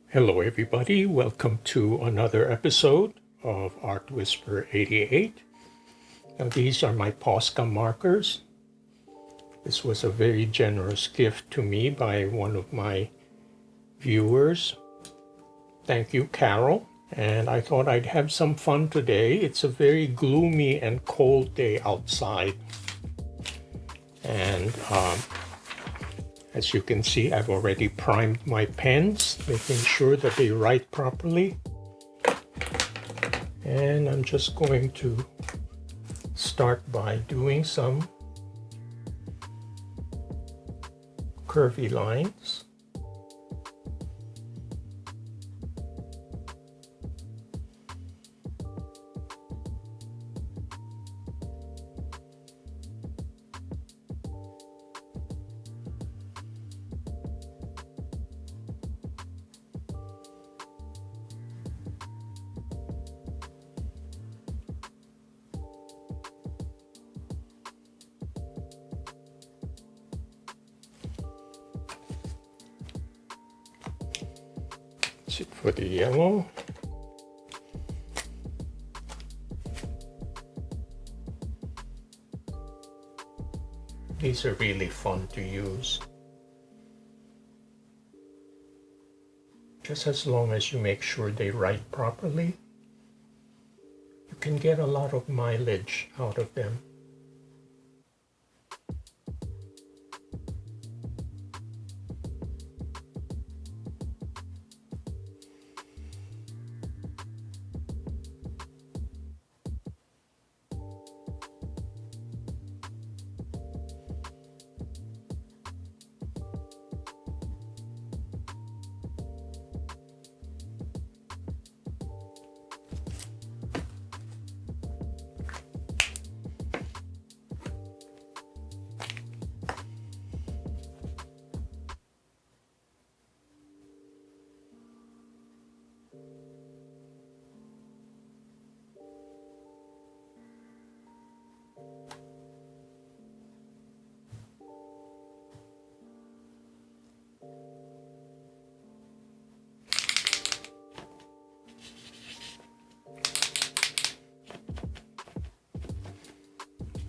Hello everybody, welcome to another episode of Art Whisper 88. Now these are my Posca markers. This was a very generous gift to me by one of my viewers. Thank you, Carol. And I thought I'd have some fun today. It's a very gloomy and cold day outside. And as you can see, I've already primed my pens, making sure that they write properly. And I'm just going to start by doing some curvy lines. That's it for the yellow. These are really fun to use. Just as long as you make sure they write properly, you can get a lot of mileage out of them.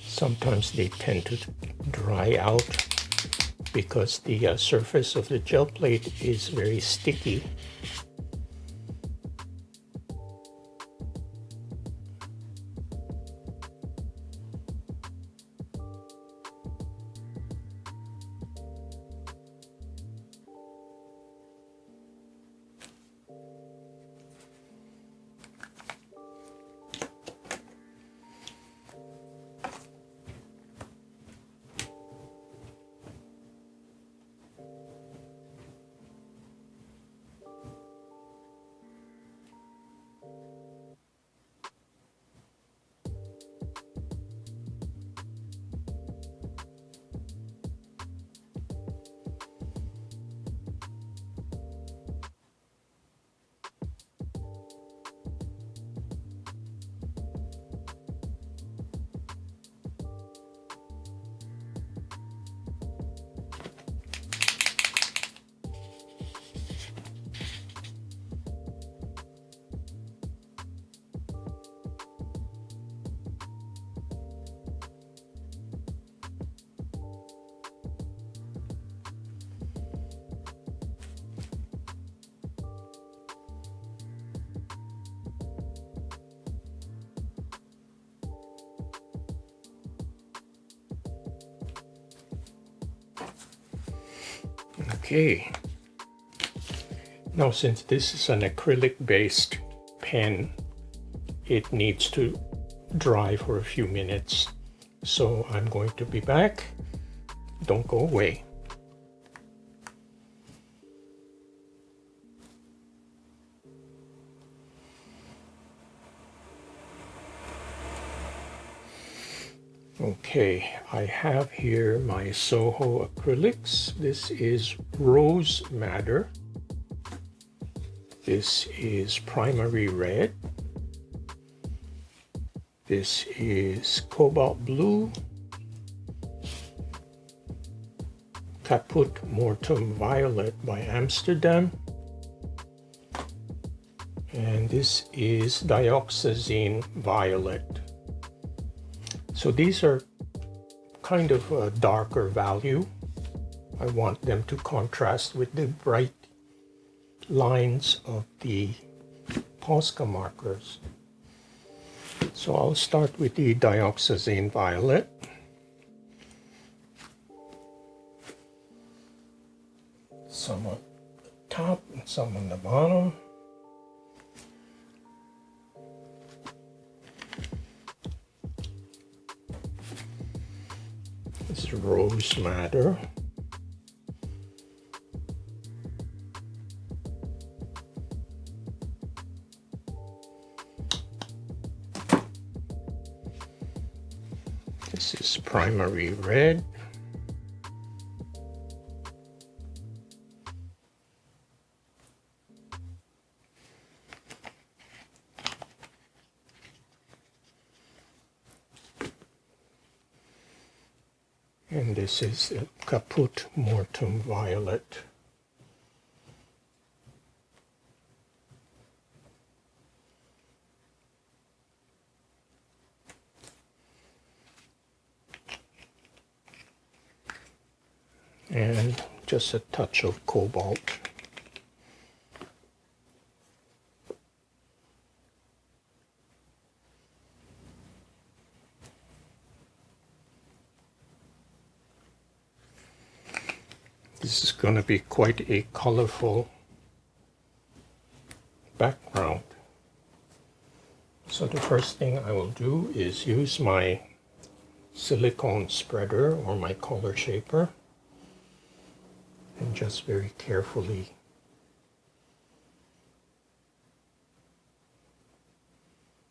Sometimes they tend to dry out because the surface of the gel plate is very sticky. Okay, now since this is an acrylic based pen, it needs to dry for a few minutes. So I'm going to be back. Don't go away. Okay, I have here my Soho acrylics. This is Rose Madder. This is Primary Red. This is Cobalt Blue. Caput Mortuum Violet by Amsterdam. and this is dioxazine violet. So these are kind of a darker value. I want them to contrast with the bright lines of the Posca markers. So I'll start with the dioxazine violet. Some on the top and some on the bottom. This is rose madder. This is primary red. And this is a caput mortuum violet. And just a touch of cobalt. This is going to be quite a colorful background. So the first thing I will do is use my silicone spreader or my color shaper and just very carefully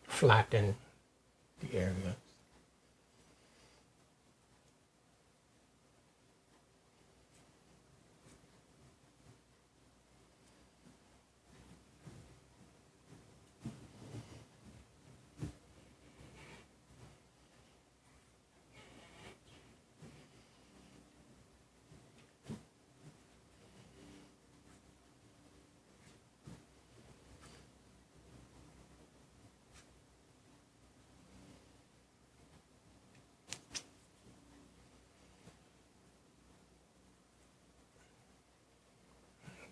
flatten the area.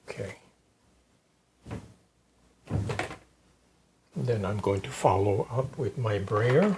Okay. Then I'm going to follow up with my brayer.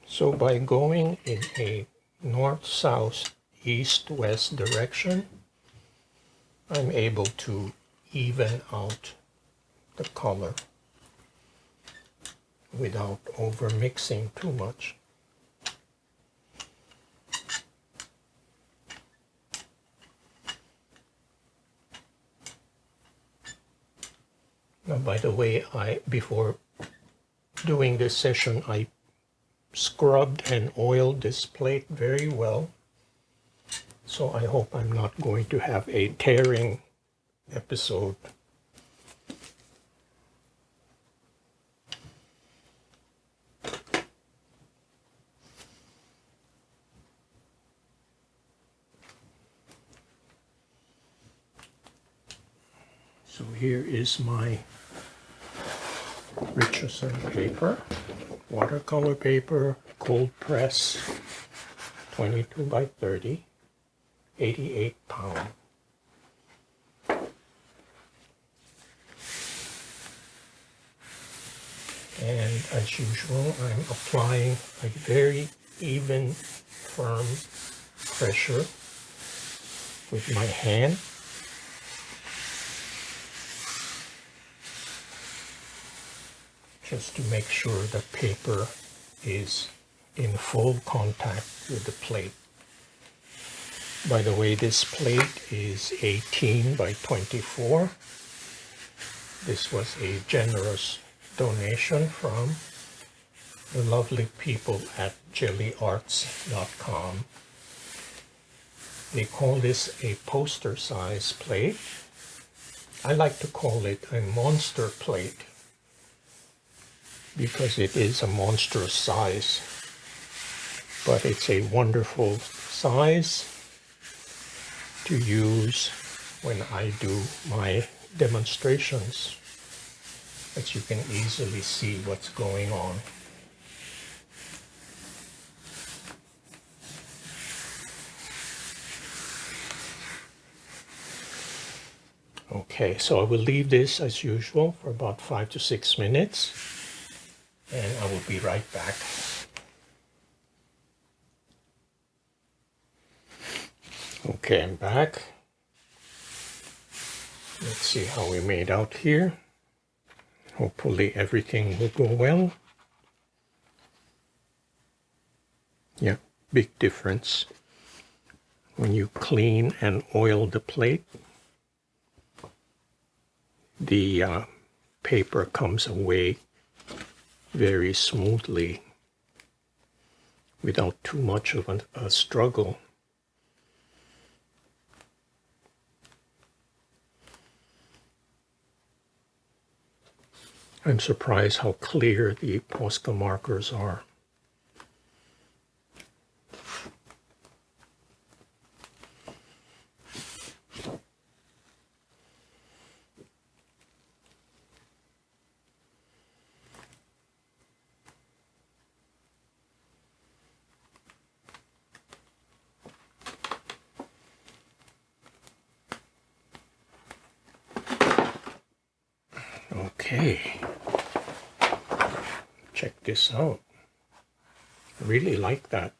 So by going in a north, south, east, west direction, I'm able to even out the color without over mixing too much. Now, by the way, before doing this session, I scrubbed and oiled this plate very well. So I hope I'm not going to have a tearing episode. So here is my Richardson paper, watercolor paper, cold press, 22 by 30, 88 pound. And as usual, I'm applying a very even, firm pressure with my hand. Just to make sure the paper is in full contact with the plate. By the way, this plate is 18 by 24. This was a generous donation from the lovely people at gelliarts.com. They call this a poster size plate. I like to call it a monster plate because it is a monstrous size, but it's a wonderful size to use when I do my demonstrations, that you can easily see what's going on. Okay, so I will leave this as usual for about 5 to 6 minutes, and I will be right back. Okay, I'm back. Let's see how we made out here. Hopefully everything will go well. Yeah, big difference when you clean and oil the plate. The paper comes away very smoothly without too much of a struggle. I'm surprised how clear the Posca markers are. Okay, check this out. I really like that.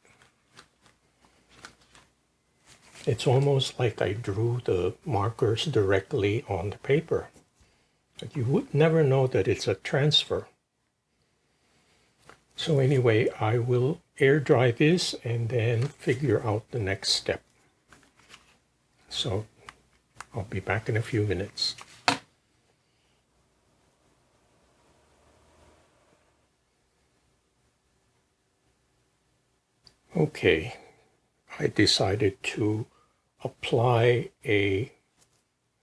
It's almost like I drew the markers directly on the paper. But you would never know that it's a transfer. So anyway, I will air dry this and then figure out the next step. So I'll be back in a few minutes. Okay, I decided to apply a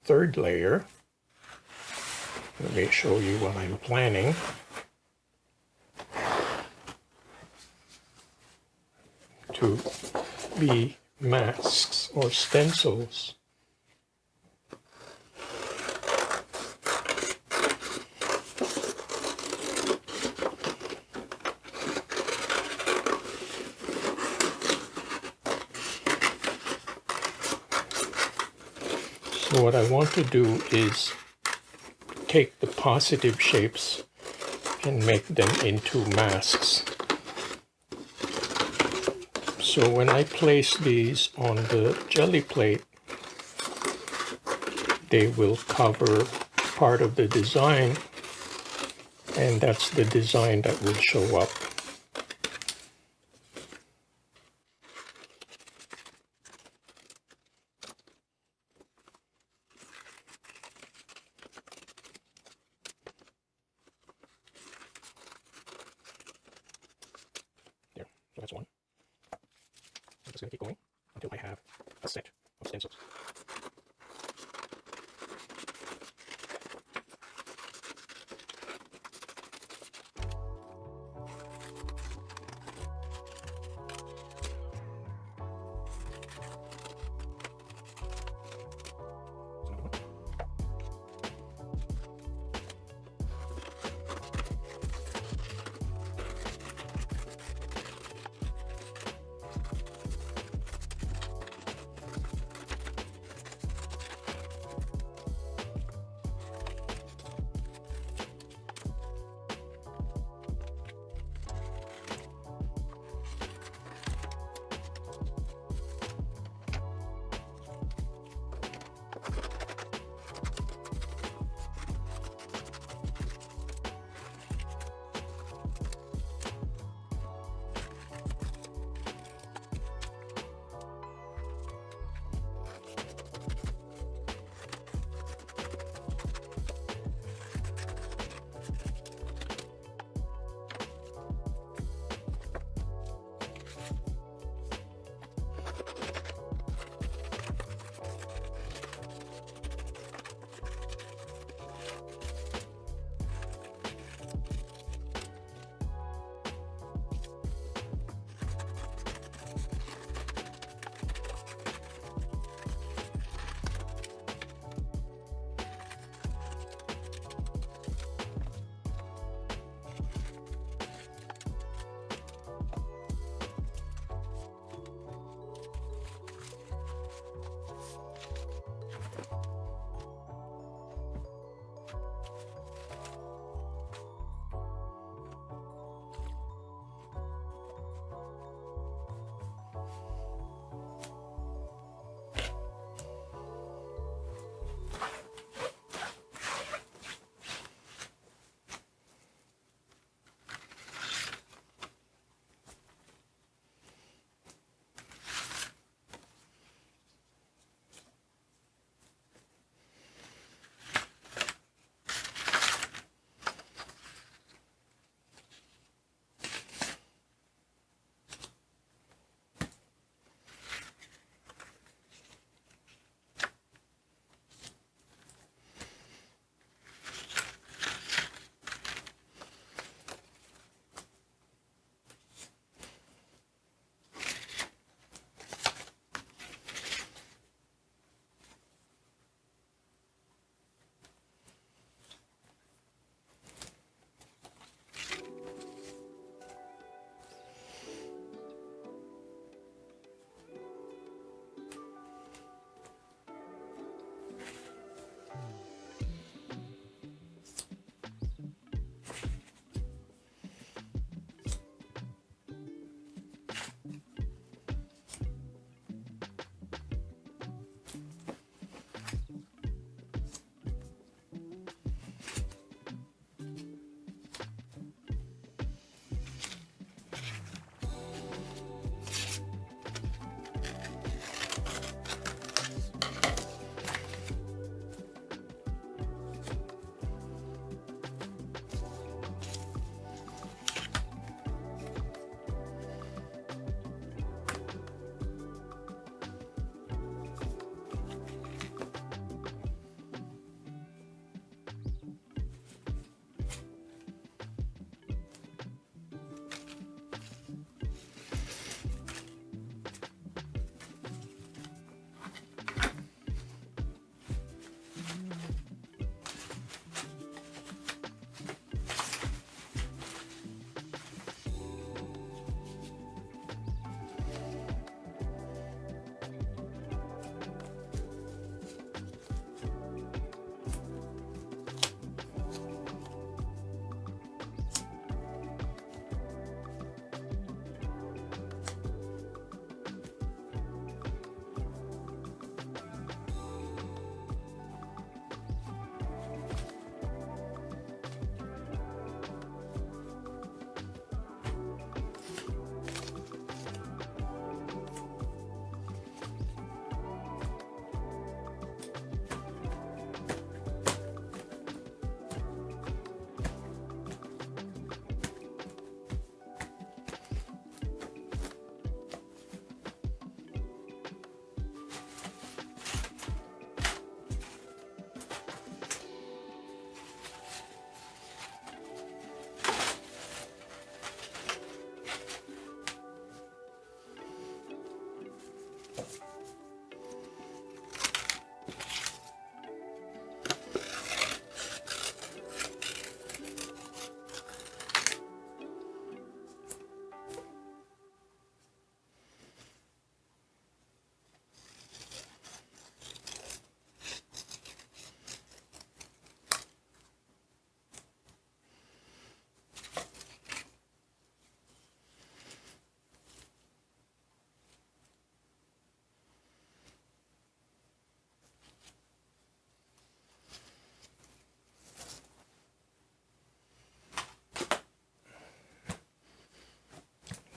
third layer. Let me show you what I'm planning. To be masks or stencils. So what I want to do is take the positive shapes and make them into masks. So when I place these on the Gelli plate, they will cover part of the design, and that's the design that will show up. There, so that's one. I'm just going to keep going until I have a set of stencils.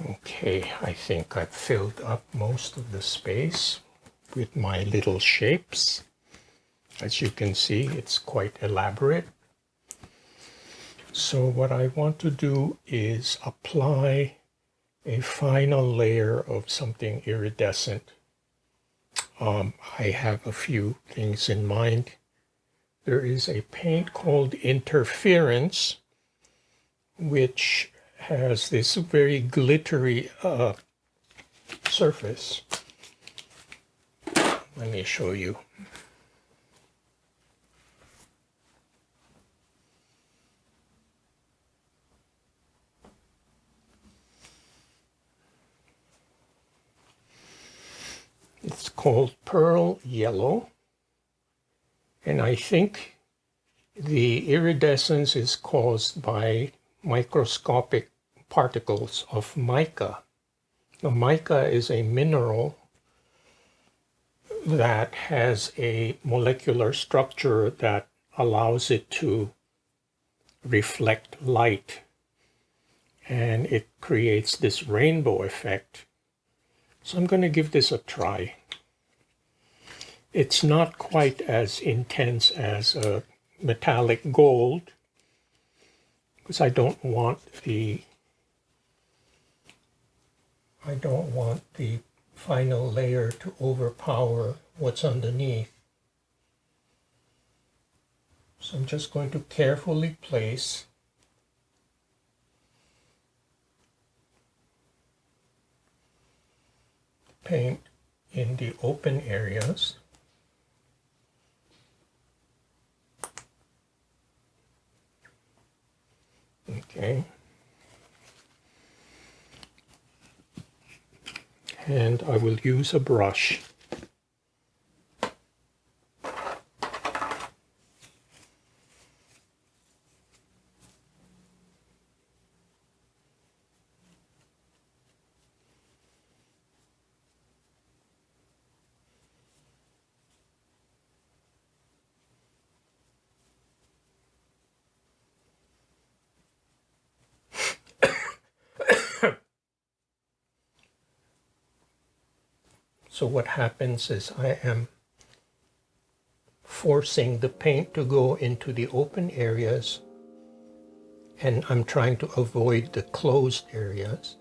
Okay, I think I've filled up most of the space with my little shapes. As you can see, it's quite elaborate. So what I want to do is apply a final layer of something iridescent. I have a few things in mind. There is a paint called Interference, which has this very glittery surface. Let me show you. It's called Pearl Yellow, and I think the iridescence is caused by microscopic particles of mica. Now, mica is a mineral that has a molecular structure that allows it to reflect light, and it creates this rainbow effect. So I'm going to give this a try. It's not quite as intense as a metallic gold, because I don't want the final layer to overpower what's underneath. So I'm just going to carefully place paint in the open areas. Okay. And I will use a brush. So what happens is I am forcing the paint to go into the open areas, and I'm trying to avoid the closed areas.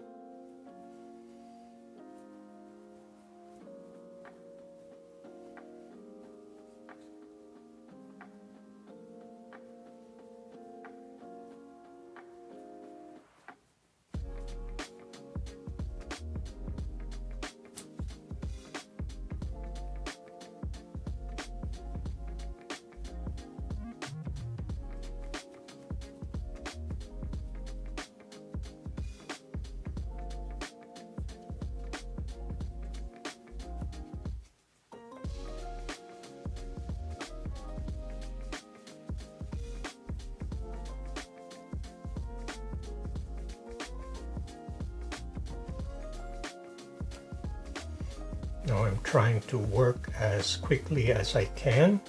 Now I'm trying to work as quickly as I can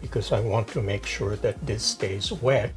because I want to make sure that this stays wet.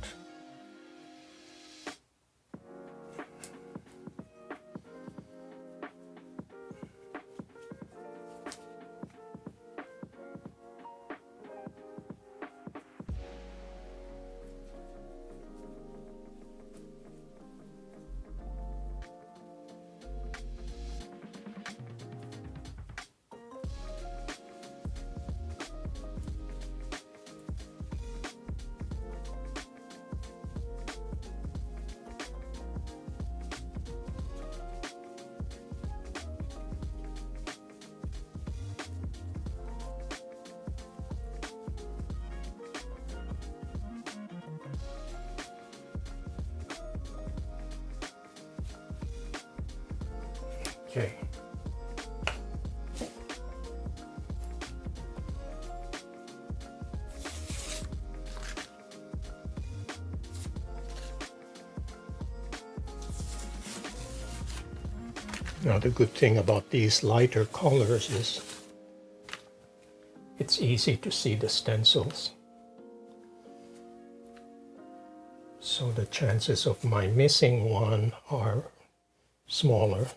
Okay. Now the good thing about these lighter colors is it's easy to see the stencils. So the chances of my missing one are smaller.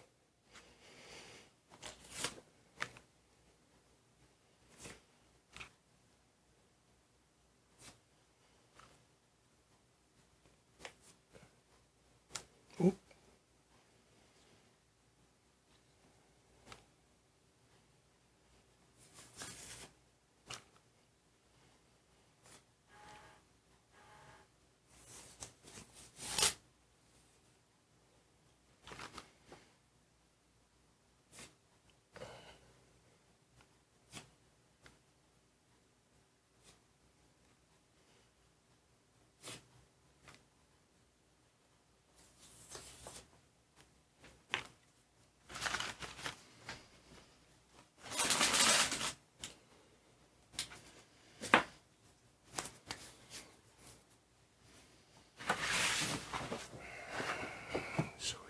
Oop.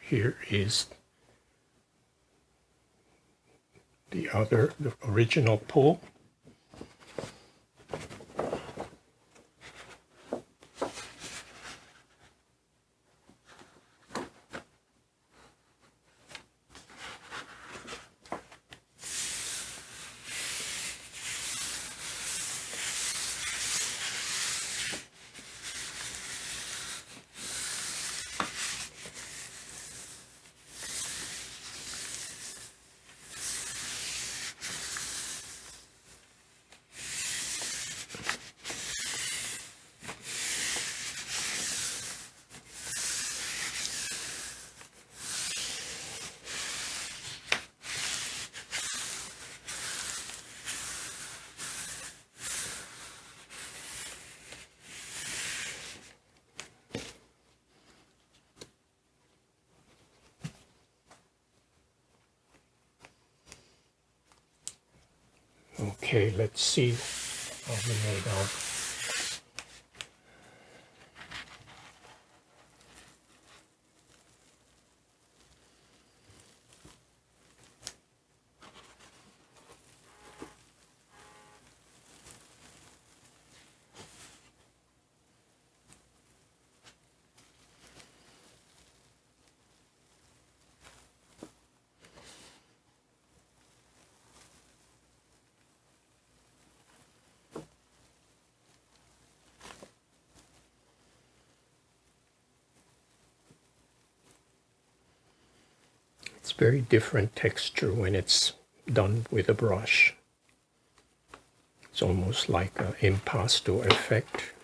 Here is the original pull. Okay, let's see how we made out. It's very different texture when it's done with a brush. It's almost like an impasto effect,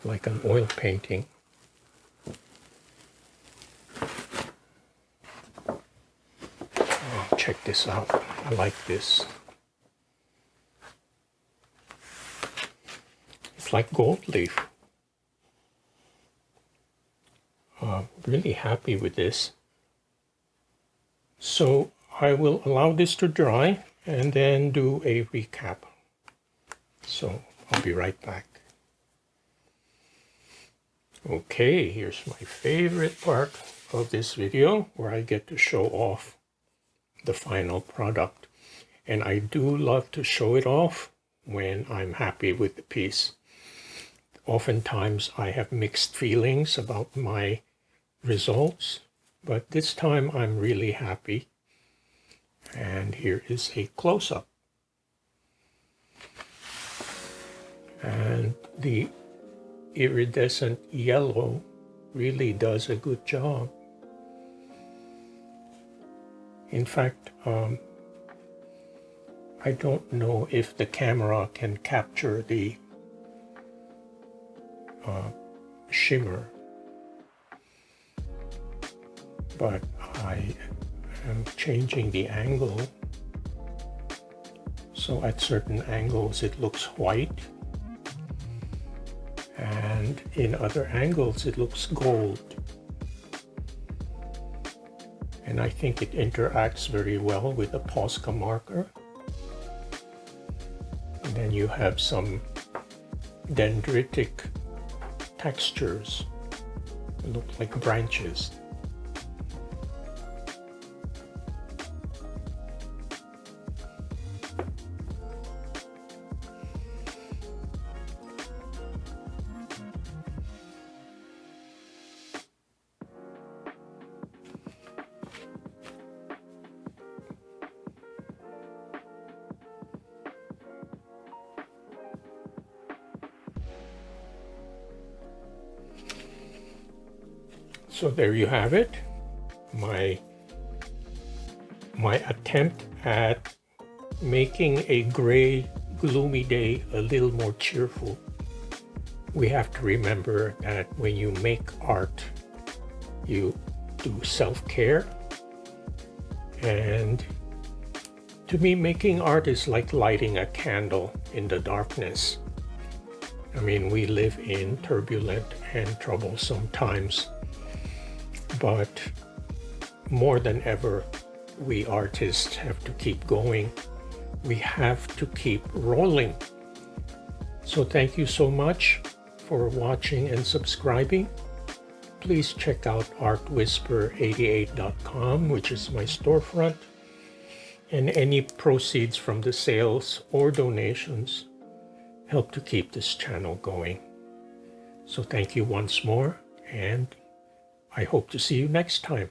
like an oil painting. Oh, check this out. I like this. It's like gold leaf. Really happy with this. So I will allow this to dry and then do a recap. So I'll be right back. Okay, here's my favorite part of this video where I get to show off the final product. And I do love to show it off when I'm happy with the piece. Oftentimes I have mixed feelings about my results, but this time I'm really happy. And here is a close-up. And the iridescent yellow really does a good job. In fact, I don't know if the camera can capture the shimmer, but I am changing the angle, so at certain angles it looks white, and in other angles it looks gold. And I think it interacts very well with the Posca marker. And then you have some dendritic textures. They look like branches. So there you have it, my attempt at making a gray, gloomy day a little more cheerful. We have to remember that when you make art, you do self-care. And to me, making art is like lighting a candle in the darkness. I mean, we live in turbulent and troublesome times. But more than ever, we artists have to keep going. We have to keep rolling. So thank you so much for watching and subscribing. Please check out artwhisper88.com, which is my storefront. And any proceeds from the sales or donations help to keep this channel going. So thank you once more, and I hope to see you next time.